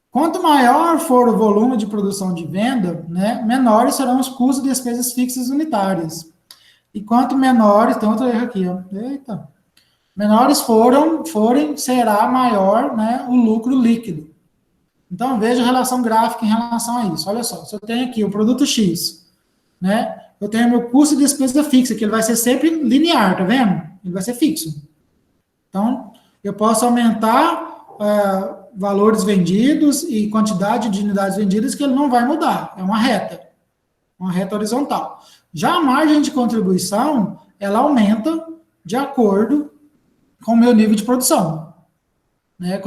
Quanto maior for o volume de produção de venda, né, menores serão os custos de despesas fixas unitárias. E quanto menores, tem outro erro aqui, ó. Eita. Menores forem, será maior, né, o lucro líquido. Então, veja a relação gráfica em relação a isso. Olha só, se eu tenho aqui o produto X, né, eu tenho meu custo de despesa fixa, que ele vai ser sempre linear, tá vendo? Ele vai ser fixo. Então, eu posso aumentar valores vendidos e quantidade de unidades vendidas que ele não vai mudar, é uma reta horizontal. Já a margem de contribuição, ela aumenta de acordo com o meu nível de produção, né,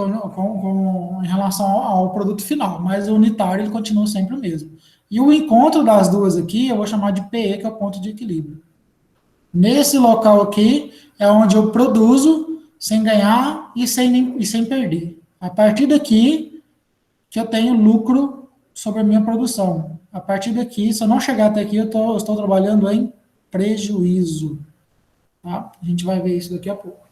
em relação ao produto final, mas o unitário ele continua sempre o mesmo. E o encontro das duas aqui, eu vou chamar de PE, que é o ponto de equilíbrio. Nesse local aqui, é onde eu produzo sem ganhar e sem perder. A partir daqui, que eu tenho lucro sobre a minha produção. A partir daqui, se eu não chegar até aqui, eu estou trabalhando em prejuízo. Tá? A gente vai ver isso daqui a pouco.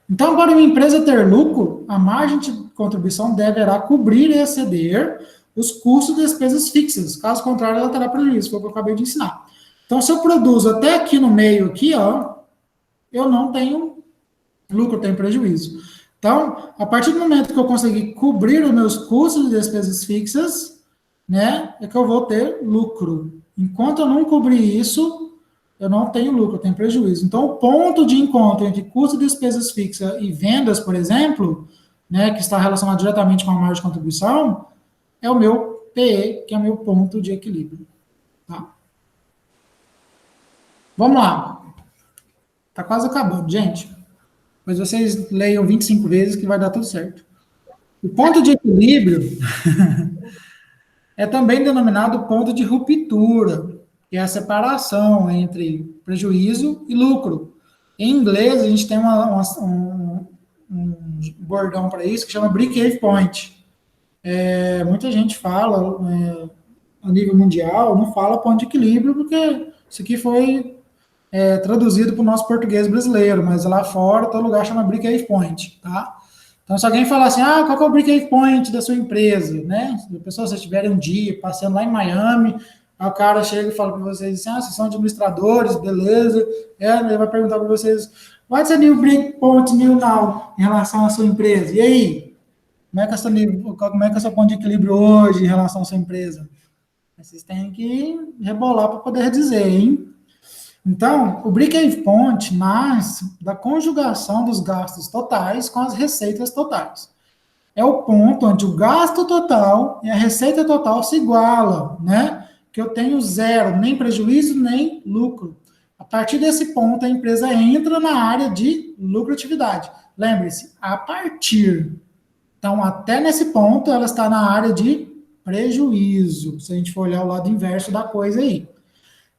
Então, para uma empresa ter lucro, a margem de contribuição deverá cobrir e exceder os custos e despesas fixas. Caso contrário, ela terá prejuízo, foi o que eu acabei de ensinar. Então, se eu produzo até aqui no meio, aqui, ó, eu não tenho lucro, eu tenho prejuízo. Então, a partir do momento que eu conseguir cobrir os meus custos e despesas fixas, né, é que eu vou ter lucro. Enquanto eu não cobrir isso, eu não tenho lucro, eu tenho prejuízo. Então, o ponto de encontro entre custo e despesas fixas e vendas, por exemplo, né, que está relacionado diretamente com a margem de contribuição, é o meu PE, que é o meu ponto de equilíbrio. Tá? Vamos lá. Está quase acabando, gente. Mas vocês leiam 25 vezes que vai dar tudo certo. O ponto de equilíbrio é também denominado ponto de ruptura, que é a separação entre prejuízo e lucro. Em inglês, a gente tem um bordão para isso que chama break-even point. Muita gente fala, a nível mundial, não fala ponto de equilíbrio, porque isso aqui foi traduzido para o nosso português brasileiro, mas lá fora, todo lugar chama break-even point, tá? Então, se alguém falar assim, qual que é o break-even point da sua empresa, né? Se a pessoa, vocês estiverem um dia passeando lá em Miami, aí o cara chega e fala para vocês assim, vocês são administradores, beleza, ele vai perguntar para vocês, what's the new break point new now, em relação à sua empresa? E aí? Como é que é o seu ponto de equilíbrio hoje em relação à sua empresa? Vocês têm que rebolar para poder dizer, hein? Então, o break-even point nasce da conjugação dos gastos totais com as receitas totais. É o ponto onde o gasto total e a receita total se igualam, né? Que eu tenho zero, nem prejuízo, nem lucro. A partir desse ponto, a empresa entra na área de lucratividade. Lembre-se, a partir. Então, até nesse ponto, ela está na área de prejuízo, se a gente for olhar o lado inverso da coisa aí.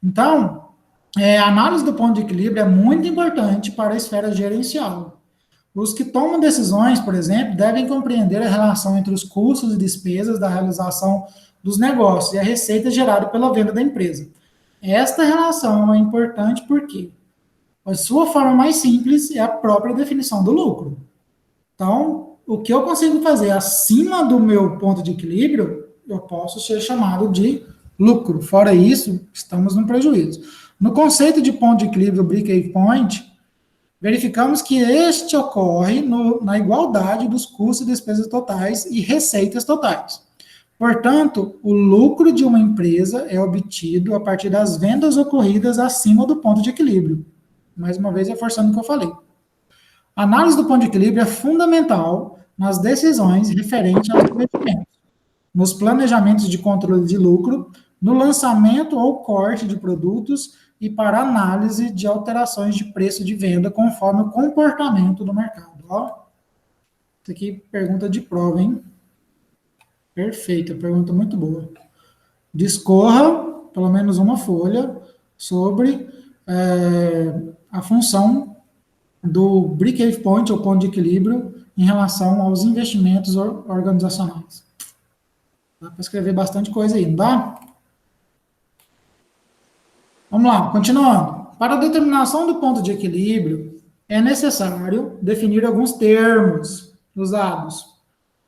Então, a análise do ponto de equilíbrio é muito importante para a esfera gerencial. Os que tomam decisões, por exemplo, devem compreender a relação entre os custos e despesas da realização dos negócios e a receita gerada pela venda da empresa. Esta relação é importante porque a sua forma mais simples é a própria definição do lucro. Então, o que eu consigo fazer acima do meu ponto de equilíbrio, eu posso ser chamado de lucro. Fora isso, estamos no prejuízo. No conceito de ponto de equilíbrio break-even point, verificamos que este ocorre na igualdade dos custos e despesas totais e receitas totais. Portanto, o lucro de uma empresa é obtido a partir das vendas ocorridas acima do ponto de equilíbrio. Mais uma vez, reforçando o que eu falei. A análise do ponto de equilíbrio é fundamental nas decisões referentes aos investimentos, nos planejamentos de controle de lucro, no lançamento ou corte de produtos e para análise de alterações de preço de venda conforme o comportamento do mercado. Ó, isso aqui pergunta de prova, hein? Perfeito, pergunta muito boa. Discorra, pelo menos uma folha, sobre a função do break-even point, ou ponto de equilíbrio, em relação aos investimentos organizacionais. Dá para escrever bastante coisa aí, não dá? Vamos lá, continuando. Para a determinação do ponto de equilíbrio, é necessário definir alguns termos usados.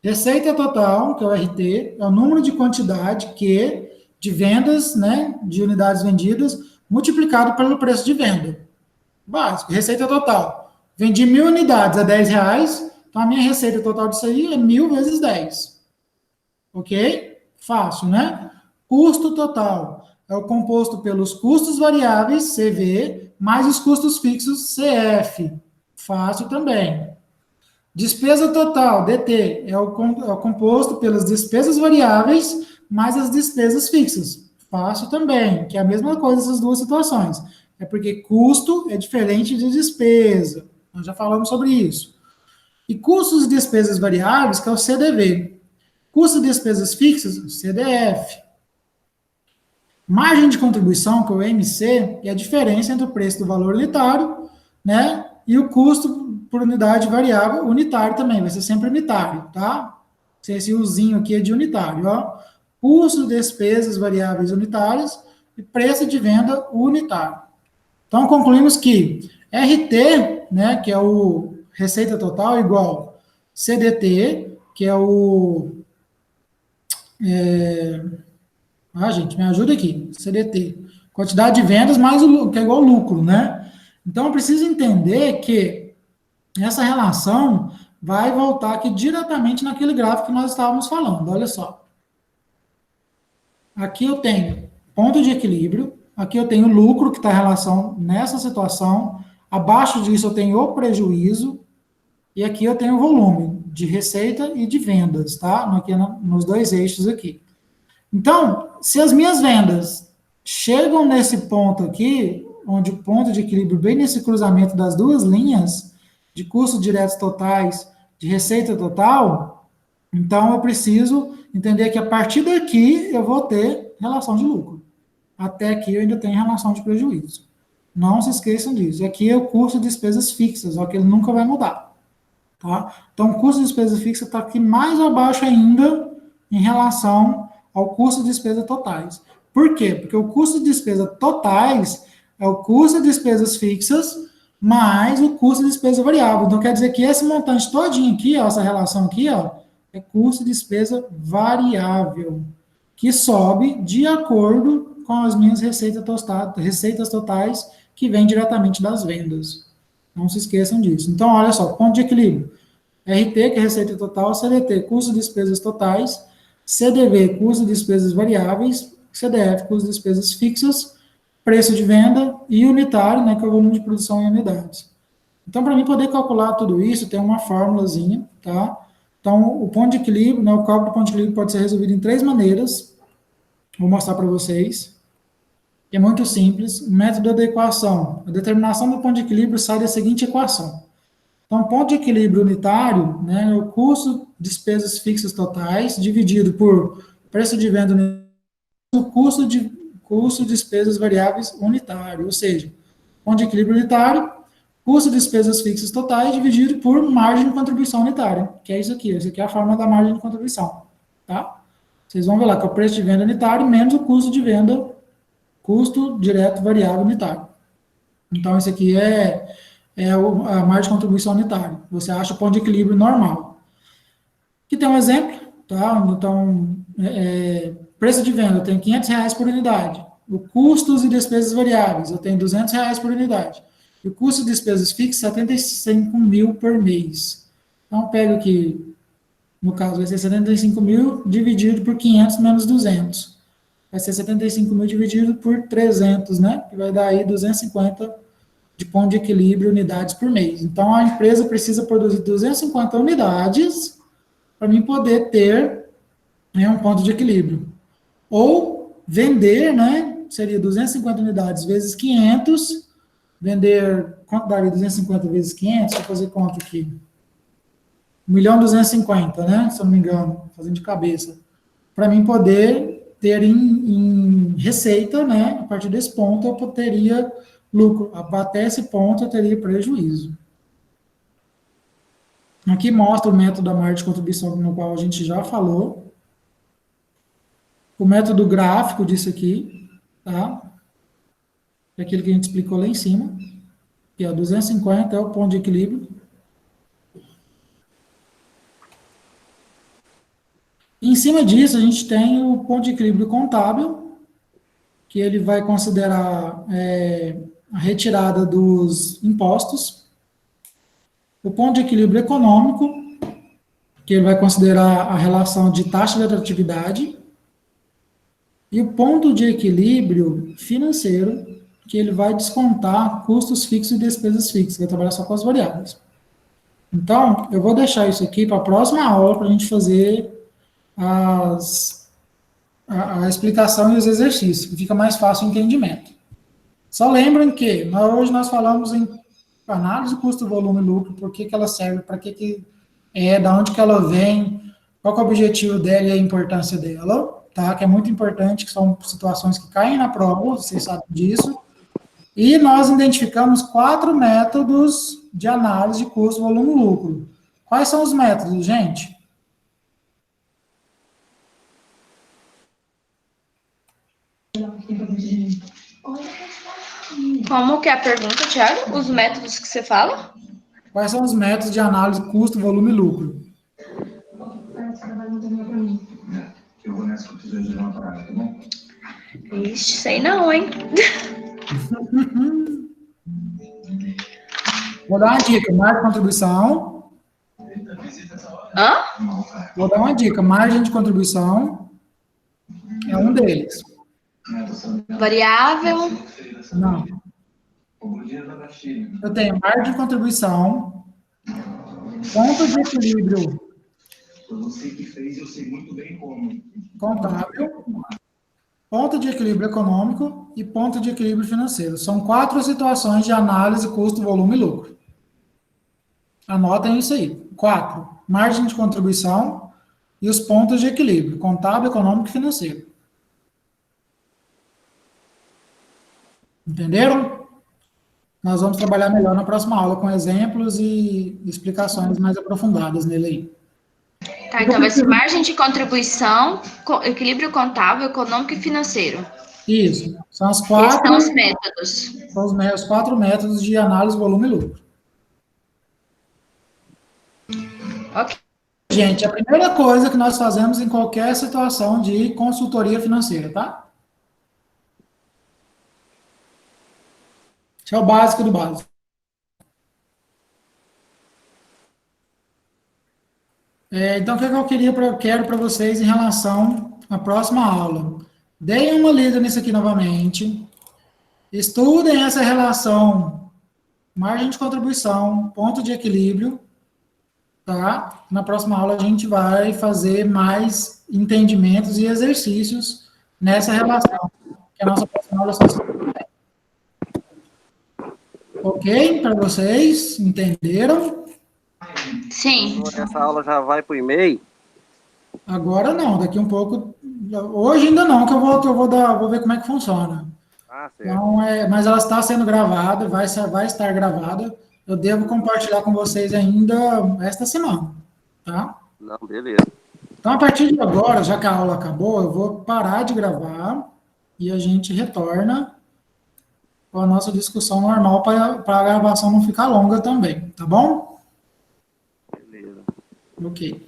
Receita total, que é o RT, é o número de quantidade de vendas, né, de unidades vendidas, multiplicado pelo preço de venda. Básico, receita total. Vendi 1.000 unidades a R$10, então a minha receita total disso aí é 1.000 vezes 10. Ok? Fácil, né? Custo total é o composto pelos custos variáveis, CV, mais os custos fixos, CF. Fácil também. Despesa total, DT, é o composto pelas despesas variáveis mais as despesas fixas. Fácil também, que é a mesma coisa essas duas situações. É porque custo é diferente de despesa. Nós já falamos sobre isso. E custos e despesas variáveis, que é o CDV. Custos e despesas fixas, o CDF. Margem de contribuição, que é o MC, é a diferença entre o preço do valor unitário, né, e o custo por unidade variável unitário também, vai ser sempre unitário, tá? Esse uzinho aqui é de unitário, ó. Custo, despesas variáveis unitárias e preço de venda unitário. Então, concluímos que RT, né, que é o receita total, igual CDT, que é o... gente, me ajuda aqui. CDT. Quantidade de vendas mais o lucro, que é igual ao lucro, né? Então, eu preciso entender que essa relação vai voltar aqui diretamente naquele gráfico que nós estávamos falando. Olha só. Aqui eu tenho ponto de equilíbrio, aqui eu tenho lucro, que está em relação nessa situação, abaixo disso eu tenho o prejuízo, e aqui eu tenho o volume de receita e de vendas, tá? Aqui nos dois eixos aqui. Então, se as minhas vendas chegam nesse ponto aqui, onde o ponto de equilíbrio bem nesse cruzamento das duas linhas, de custos diretos totais, de receita total, então eu preciso entender que a partir daqui eu vou ter relação de lucro. Até aqui eu ainda tenho relação de prejuízo. Não se esqueçam disso. Aqui é o custo de despesas fixas, ó, que ele nunca vai mudar. Tá? Então, o custo de despesa fixa está aqui mais abaixo ainda em relação ao custo de despesa totais. Por quê? Porque o custo de despesa totais é o custo de despesas fixas mais o custo de despesa variável. Então, quer dizer que esse montante todinho aqui, ó, essa relação aqui, ó, é custo de despesa variável, que sobe de acordo com as minhas receitas totais que vêm diretamente das vendas. Não se esqueçam disso. Então, olha só, ponto de equilíbrio. RT, que é receita total, CDT, custo de despesas totais, CDV, custo de despesas variáveis, CDF, custo de despesas fixas, preço de venda e unitário, né, que é o volume de produção em unidades. Então, para mim poder calcular tudo isso, tem uma formulazinha, tá? Então, o ponto de equilíbrio, né, o cálculo do ponto de equilíbrio pode ser resolvido em 3 maneiras. Vou mostrar para vocês. É muito simples. O método da equação. A determinação do ponto de equilíbrio sai da seguinte equação. Então, ponto de equilíbrio unitário, né, é o custo de despesas fixas totais, dividido por preço de venda unitário, o custo de despesas variáveis unitário, ou seja, ponto de equilíbrio unitário, custo de despesas fixas totais, dividido por margem de contribuição unitária, que é isso aqui é a forma da margem de contribuição, tá? Vocês vão ver lá que é o preço de venda unitário menos o custo de venda, custo direto variável unitário. Então, isso aqui é a margem de contribuição unitária. Você acha o ponto de equilíbrio normal. Aqui tem um exemplo, tá? Então, preço de venda, eu tenho R$500 por unidade. O custos e despesas variáveis, eu tenho R$200 por unidade. E o custo de despesas fixas, 75 mil por mês. Então, eu pego aqui, no caso, vai ser 75 mil dividido por 500 menos 200. Vai ser 75 mil dividido por 300, né? Que vai dar aí 250 de ponto de equilíbrio unidades por mês. Então, a empresa precisa produzir 250 unidades para mim poder ter, né, um ponto de equilíbrio. Ou vender, né, seria 250 unidades vezes 500, vender, quanto daria 250 vezes 500? Deixa eu fazer conta aqui. 1.250.000, né, se eu não me engano, fazendo de cabeça. Para mim poder ter em receita, né, a partir desse ponto eu teria lucro. Até esse ponto eu teria prejuízo. Aqui mostra o método da margem de contribuição, no qual a gente já falou. O método gráfico disso aqui, tá? É aquele que a gente explicou lá em cima, que é 250, é o ponto de equilíbrio. E em cima disso, a gente tem o ponto de equilíbrio contábil, que ele vai considerar a retirada dos impostos. O ponto de equilíbrio econômico, que ele vai considerar a relação de taxa de atratividade. E o ponto de equilíbrio financeiro, que ele vai descontar custos fixos e despesas fixas, vai trabalhar só com as variáveis. Então, eu vou deixar isso aqui para a próxima aula, para a gente fazer a explicação e os exercícios, que fica mais fácil o entendimento. Só lembrem que hoje nós falamos em análise custo, volume e lucro, por que ela serve, para que é, da onde que ela vem, qual que é o objetivo dela e a importância dela, tá? Que é muito importante, que são situações que caem na prova, vocês sabem disso. E nós identificamos 4 métodos de análise de custo, volume e lucro. Quais são os métodos, gente? Como que é a pergunta, Thiago? Os métodos que você fala? Quais são os métodos de análise de custo, volume e lucro? Ixi, sei não, hein? Vou dar uma dica, margem de contribuição. Hã? Vou dar uma dica, margem de contribuição é um deles. Variável. Não. Eu tenho margem de contribuição, ponto de equilíbrio contábil, ponto de equilíbrio econômico e ponto de equilíbrio financeiro. São 4 situações de análise custo, volume e lucro. Anotem isso aí. 4. Margem de contribuição e os pontos de equilíbrio, contábil, econômico e financeiro. Entenderam? Nós vamos trabalhar melhor na próxima aula com exemplos e explicações mais aprofundadas nele aí. Tá, então vai ser margem de contribuição, equilíbrio contábil, econômico e financeiro. Isso. São as Esses 4. são os métodos. São os 4 métodos de análise, volume e lucro. Ok. Gente, a primeira coisa que nós fazemos em qualquer situação de consultoria financeira, tá? Isso é o básico do básico. Então, o que eu quero para vocês em relação à próxima aula? Deem uma lida nisso aqui novamente. Estudem essa relação margem de contribuição, ponto de equilíbrio, tá? Na próxima aula a gente vai fazer mais entendimentos e exercícios nessa relação, que a nossa próxima aula só ok para vocês? Entenderam? Sim. Essa aula já vai para o e-mail? Agora não, daqui um pouco. Hoje ainda não, que eu vou ver como é que funciona. Ah, certo. Então, mas ela está sendo gravada, vai estar gravada. Eu devo compartilhar com vocês ainda esta semana, tá? Não, beleza. Então, a partir de agora, já que a aula acabou, eu vou parar de gravar e a gente retorna com a nossa discussão normal para a gravação não ficar longa também, tá bom? Beleza. Ok.